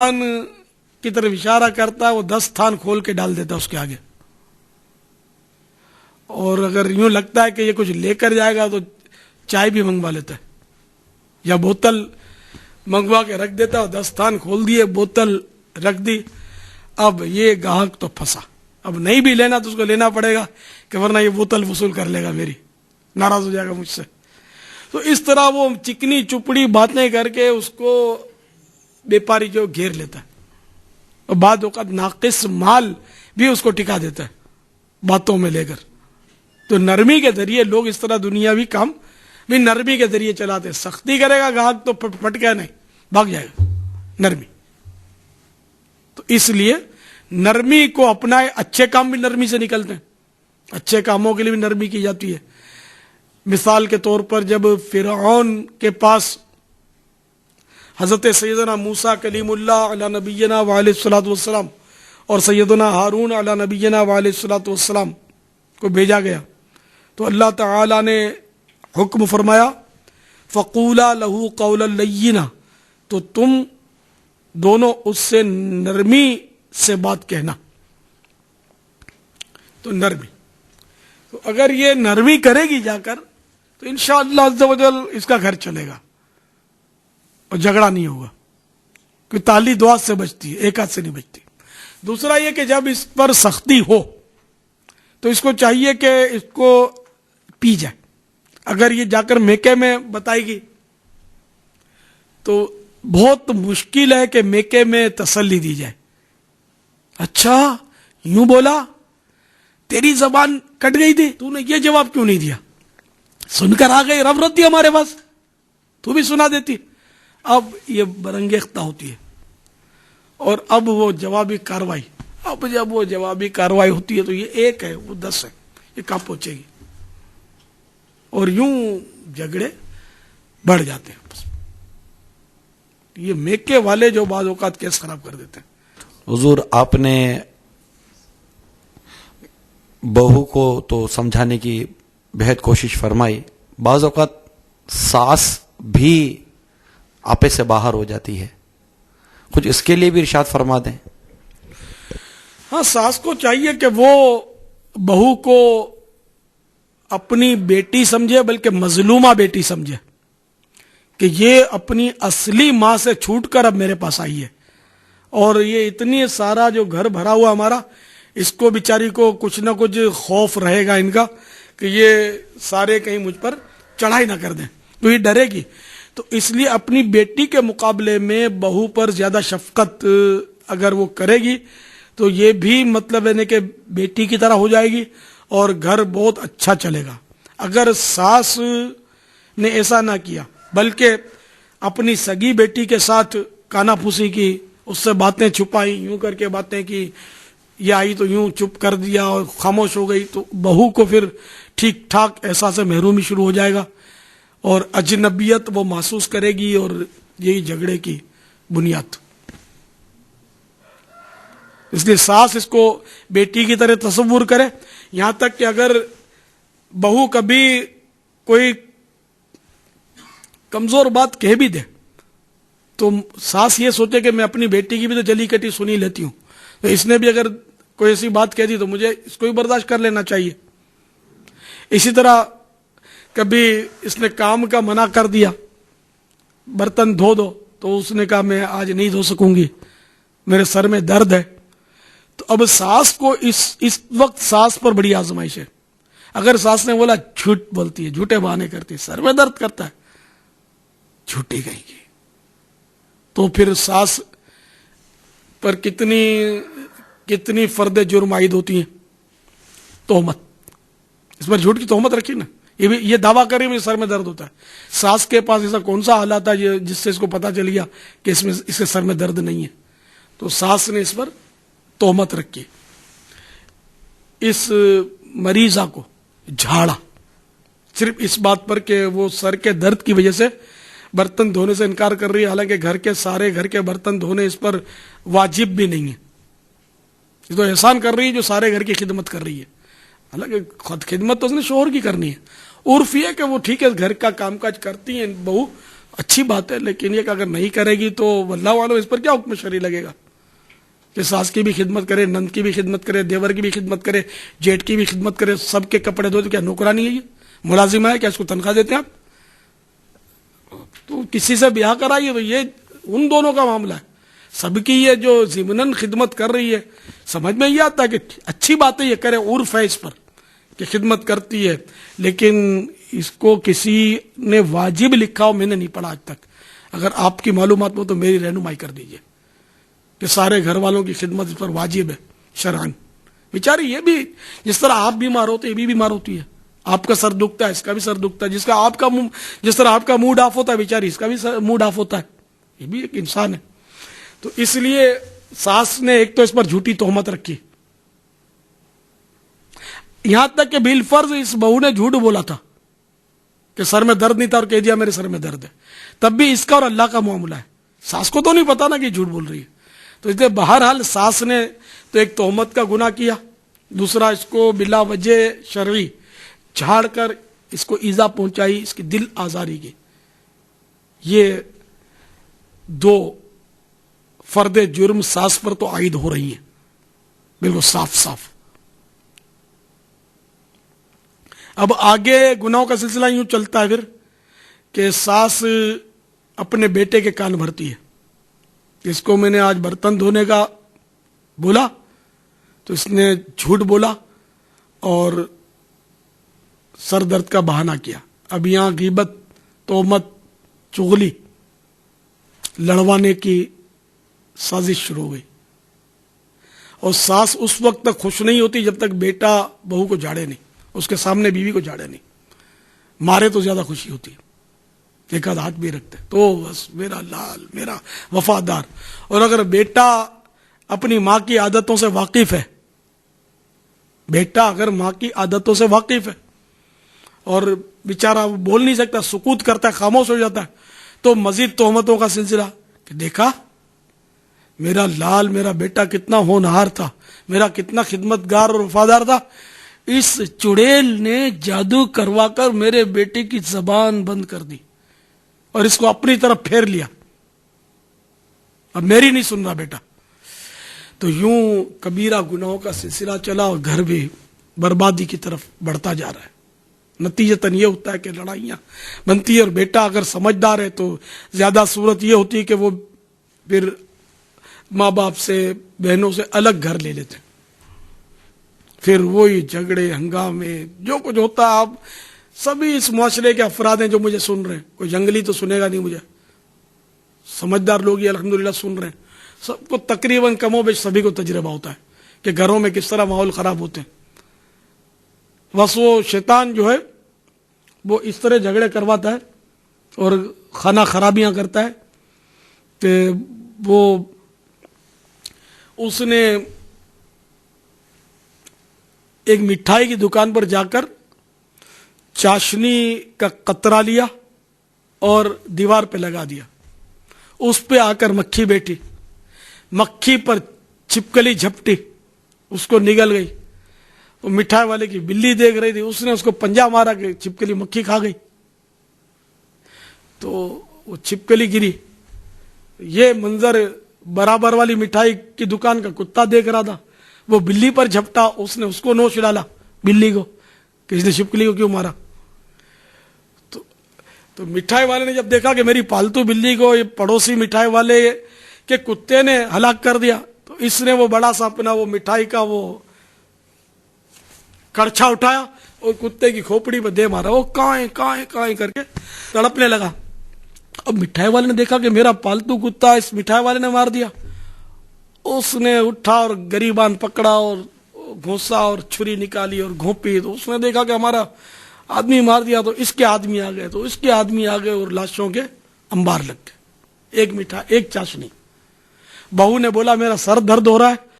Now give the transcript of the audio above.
کی طرف اشارہ کرتا ہے، وہ 10 تھان کھول کے ڈال دیتا ہے اس کے آگے، اور اگر یوں لگتا ہے کہ یہ کچھ لے کر جائے گا تو چائے بھی منگوا لیتا ہے یا بوتل منگوا کے رکھ دیتا ہے، 10 تھان کھول دیے، بوتل رکھ دی. اب یہ گاہک تو پھنسا، اب نہیں بھی لینا تو اس کو لینا پڑے گا کہ ورنہ یہ بوتل وصول کر لے گا، میری ناراض ہو جائے گا مجھ سے. تو اس طرح وہ چکنی چپڑی باتیں کر کے اس کو بیپاری جو گھیر لیتا ہے، اور بعض اوقات ناقص مال بھی اس کو ٹکا دیتا ہے باتوں میں لے کر. تو نرمی کے ذریعے لوگ اس طرح دنیاوی کام بھی نرمی کے ذریعے چلاتے ہیں. سختی کرے گا گاہک تو پٹ گیا، نہیں بھاگ جائے گا. نرمی تو اس لیے نرمی کو اپنائے. اچھے کام بھی نرمی سے نکلتے ہیں، اچھے کاموں کے لیے بھی نرمی کی جاتی ہے. مثال کے طور پر جب فرعون کے پاس حضرت سیدنا موسیٰ کلیم اللہ علی نبینا وعلیہ الصلوۃ والسلام اور سیدنا ہارون علی نبینا وعلیہ الصلوۃ والسلام کو بھیجا گیا، تو اللہ تعالی نے حکم فرمایا فقولا لہ قولا لینا، تو تم دونوں اس سے نرمی سے بات کہنا. تو نرمی، تو اگر یہ نرمی کرے گی جا کر تو انشاءاللہ عز و جل اس کا گھر چلے گا اور جھگڑا نہیں ہوگا، کیونکہ تالی دو ہاتھ سے بچتی ہے، ایک ہاتھ سے نہیں بچتی. دوسرا یہ کہ جب اس پر سختی ہو تو اس کو چاہیے کہ اس کو پی جائے. اگر یہ جا کر میکے میں بتائے گی تو بہت مشکل ہے کہ میکے میں تسلی دی جائے. اچھا یوں بولا، تیری زبان کٹ گئی تھی، تو نے یہ جواب کیوں نہیں دیا؟ سن کر آ گئی، رب رتی ہمارے پاس، تو بھی سنا دیتی. اب یہ برانگیختہ ہوتی ہے، اور اب وہ جوابی کاروائی، اب جب وہ جوابی کاروائی ہوتی ہے تو یہ ایک ہے وہ 10 ہے، یہ کہاں پہنچے گی؟ اور یوں جھگڑے بڑھ جاتے ہیں. یہ میکے والے جو بعض اوقات کیس خراب کر دیتے ہیں. حضور آپ نے بہو کو تو سمجھانے کی بہت کوشش فرمائی، بعض اوقات ساس بھی آپے سے باہر ہو جاتی ہے، کچھ اس کے لیے بھی ارشاد فرما دیں. ہاں، ساس کو چاہیے کہ وہ بہو کو اپنی بیٹی سمجھے، بلکہ مظلومہ بیٹی سمجھے، کہ یہ اپنی اصلی ماں سے چھوٹ کر اب میرے پاس آئی ہے، اور یہ اتنی سارا جو گھر بھرا ہوا ہمارا، اس کو بیچاری کو کچھ نہ کچھ خوف رہے گا ان کا کہ یہ سارے کہیں مجھ پر چڑھائی نہ کر دیں، تو یہ ڈرے گی. تو اس لیے اپنی بیٹی کے مقابلے میں بہو پر زیادہ شفقت اگر وہ کرے گی تو یہ بھی مطلب ہے کہ بیٹی کی طرح ہو جائے گی اور گھر بہت اچھا چلے گا. اگر ساس نے ایسا نہ کیا بلکہ اپنی سگی بیٹی کے ساتھ کانا پھوسی کی، اس سے باتیں چھپائی، یوں کر کے باتیں کی، یہ آئی تو یوں چپ کر دیا اور خاموش ہو گئی، تو بہو کو پھر ٹھیک ٹھاک احساس محرومی شروع ہو جائے گا اور اجنبیت وہ محسوس کرے گی، اور یہی جھگڑے کی بنیاد. اس لیے ساس اس کو بیٹی کی طرح تصور کرے. یہاں تک کہ اگر بہو کبھی کوئی کمزور بات کہہ بھی دے تو ساس یہ سوچے کہ میں اپنی بیٹی کی بھی تو جلی کٹی سنی لیتی ہوں، تو اس نے بھی اگر کوئی ایسی بات کہہ دی تو مجھے اس کو بھی برداشت کر لینا چاہیے. اسی طرح کبھی اس نے کام کا منع کر دیا، برتن دھو دو، تو اس نے کہا میں آج نہیں دھو سکوں گی، میرے سر میں درد ہے. تو اب ساس کو اس وقت ساس پر بڑی آزمائش ہے. اگر ساس نے بولا جھوٹ بولتی ہے، جھوٹے بہانے کرتی ہے، سر میں درد کرتا ہے، جھوٹی گئی گی، تو پھر ساس پر کتنی فرد جرم عائد ہوتی ہیں. تہمت، اس پر جھوٹ کی تہمت رکھی نا، یہ دعویٰ کرے مجھے سر میں درد ہوتا ہے. ساس کے پاس ایسا کون سا حالات ہے جس سے اس کو پتا چل گیا کہ اس کے سر میں درد نہیں ہے؟ تو ساس نے اس پر تہمت رکھی. اس مریضہ کو جھاڑا صرف اس بات پر کہ وہ سر کے درد کی وجہ سے برتن دھونے سے انکار کر رہی ہے، حالانکہ گھر کے برتن دھونے اس پر واجب بھی نہیں ہے. یہ تو احسان کر رہی ہے جو سارے گھر کی خدمت کر رہی ہے، حالانکہ خود خدمت تو اس نے شوہر کی کرنی ہے. عرف یہ کہ وہ ٹھیک ہے گھر کا کام کاج کرتی ہیں بہو، اچھی بات ہے، لیکن یہ کہ اگر نہیں کرے گی تو واللہ عالم اس پر کیا حکم شرعی لگے گا کہ ساس کی بھی خدمت کرے، نند کی بھی خدمت کرے، دیور کی بھی خدمت کرے، جیٹ کی بھی خدمت کرے، سب کے کپڑے دھوتے؟ کیا نوکرانی ہے یہ؟ ملازمہ ہے کیا؟ اس کو تنخواہ دیتے ہیں آپ؟ تو کسی سے بیاہ کرائیے تو یہ ان دونوں کا معاملہ ہے. سب کی یہ جو ضمناً خدمت کر رہی ہے، سمجھ میں یہ آتا ہے کہ اچھی بات ہے، یہ کرے، عرف ہے اس پر کہ خدمت کرتی ہے، لیکن اس کو کسی نے واجب لکھا ہو میں نے نہیں پڑھا آج تک. اگر آپ کی معلومات میں تو میری رہنمائی کر دیجئے کہ سارے گھر والوں کی خدمت اس پر واجب ہے شرعاً. بیچاری یہ بھی جس طرح آپ بیمار ہوتے یہ بھی بیمار ہوتی ہے، آپ کا سر دکھتا ہے، اس کا بھی سر دکھتا ہے، جس طرح آپ کا موڈ آف ہوتا ہے بیچاری اس کا بھی موڈ آف ہوتا ہے، یہ بھی ایک انسان ہے. تو اس لیے ساس نے ایک تو اس پر جھوٹی تہمت رکھی، یہاں تک کہ بالفرض اس بہو نے جھوٹ بولا تھا کہ سر میں درد نہیں تھا اور کہہ دیا میرے سر میں درد ہے، تب بھی اس کا اور اللہ کا معاملہ ہے. ساس کو تو نہیں پتا نا کہ جھوٹ بول رہی ہے. تو اس لیے بہرحال ساس نے تو ایک تہمت کا گناہ کیا، دوسرا اس کو بلا وجہ شرعی جھاڑ کر اس کو ایذا پہنچائی، اس کی دل آزاری کی. یہ دو فرد جرم ساس پر تو عائد ہو رہی ہیں بالکل صاف صاف. اب آگے گناہوں کا سلسلہ یوں چلتا ہے پھر کہ ساس اپنے بیٹے کے کان بھرتی ہے. اس کو میں نے آج برتن دھونے کا بولا تو اس نے جھوٹ بولا اور سر درد کا بہانہ کیا. اب یہاں غیبت، تہمت، چغلی لڑوانے کی سازش شروع ہو گئی. اور ساس اس وقت تک خوش نہیں ہوتی جب تک بیٹا بہو کو جھاڑے نہیں، اس کے سامنے بیوی کو جھاڑے نہیں. مارے تو زیادہ خوشی ہوتی ہے، ایک آدھ ہاتھ بھی رکھتے تو بس میرا لال، میرا وفادار. اور اگر بیٹا اپنی ماں کی عادتوں سے واقف ہے، بیٹا اگر ماں کی عادتوں سے واقف ہے اور بیچارہ بول نہیں سکتا، سکوت کرتا ہے، خاموش ہو جاتا ہے، تو مزید تہمتوں کا سلسلہ کہ دیکھا میرا لال، میرا بیٹا کتنا ہونہار تھا، میرا کتنا خدمت گار اور وفادار تھا، اس چڑیل نے جادو کروا کر میرے بیٹے کی زبان بند کر دی اور اس کو اپنی طرف پھیر لیا، اب میری نہیں سن رہا بیٹا. تو یوں کبیرہ گناہوں کا سلسلہ چلا اور گھر بھی بربادی کی طرف بڑھتا جا رہا ہے. نتیجتاً یہ ہوتا ہے کہ لڑائیاں بنتی ہے، اور بیٹا اگر سمجھدار ہے تو زیادہ صورت یہ ہوتی ہے کہ وہ پھر ماں باپ سے، بہنوں سے الگ گھر لے لیتے ہیں. پھر وہی جھگڑے، ہنگامے، جو کچھ ہوتا ہے. آپ سبھی اس معاشرے کے افراد ہیں جو مجھے سن رہے ہیں، کوئی جنگلی تو سنے گا نہیں مجھے، سمجھدار لوگ یہ الحمدللہ سن رہے ہیں. سب کو تقریباً کم و بیش سبھی کو تجربہ ہوتا ہے کہ گھروں میں کس طرح ماحول خراب ہوتے ہیں. بس وہ شیطان جو ہے وہ اس طرح جھگڑے کرواتا ہے اور خانہ خرابیاں کرتا ہے کہ وہ اس نے ایک مٹھائی کی دکان پر جا کر چاشنی کا قطرہ لیا اور دیوار پہ لگا دیا. اس پہ آ کر مکھی بیٹھی، مکھی پر چھپکلی جھپٹی، اس کو نگل گئی. وہ مٹھائی والے کی بلی دیکھ رہی تھی، اس نے اس کو پنجہ مارا کہ چھپکلی مکھی کھا گئی، تو وہ چھپکلی گری. یہ منظر برابر والی مٹھائی کی دکان کا کتا دیکھ رہا تھا، وہ بلی پر جھپٹا، اس نے اس کو نوچ ڈالا، بلی کو، کہ اس نے چھپکلی کو کیوں مارا. تو مٹھائی والے نے جب دیکھا کہ میری پالتو بلی کو یہ پڑوسی مٹھائی والے کے کتے نے ہلاک کر دیا، تو اس نے وہ بڑا سا اپنا وہ مٹھائی کا وہ کڑچھا اٹھایا اور کتے کی کھوپڑی پہ دے مارا. وہ کائیں کائیں کائیں کر کے تڑپنے لگا. اب مٹھائی والے نے دیکھا کہ میرا پالتو کتا اس مٹھائی والے نے مار دیا. اس نے اٹھا اور گریبان پکڑا اور گھونسا اور چھری نکالی اور گھونپی. تو اس نے دیکھا کہ ہمارا آدمی مار دیا، تو اس کے آدمی آ گئے، تو اس کے آدمی آ گئے اور لاشوں کے انبار لگ گئے. ایک مٹھائی، ایک چاشنی. بہو نے بولا میرا سر درد ہو رہا ہے،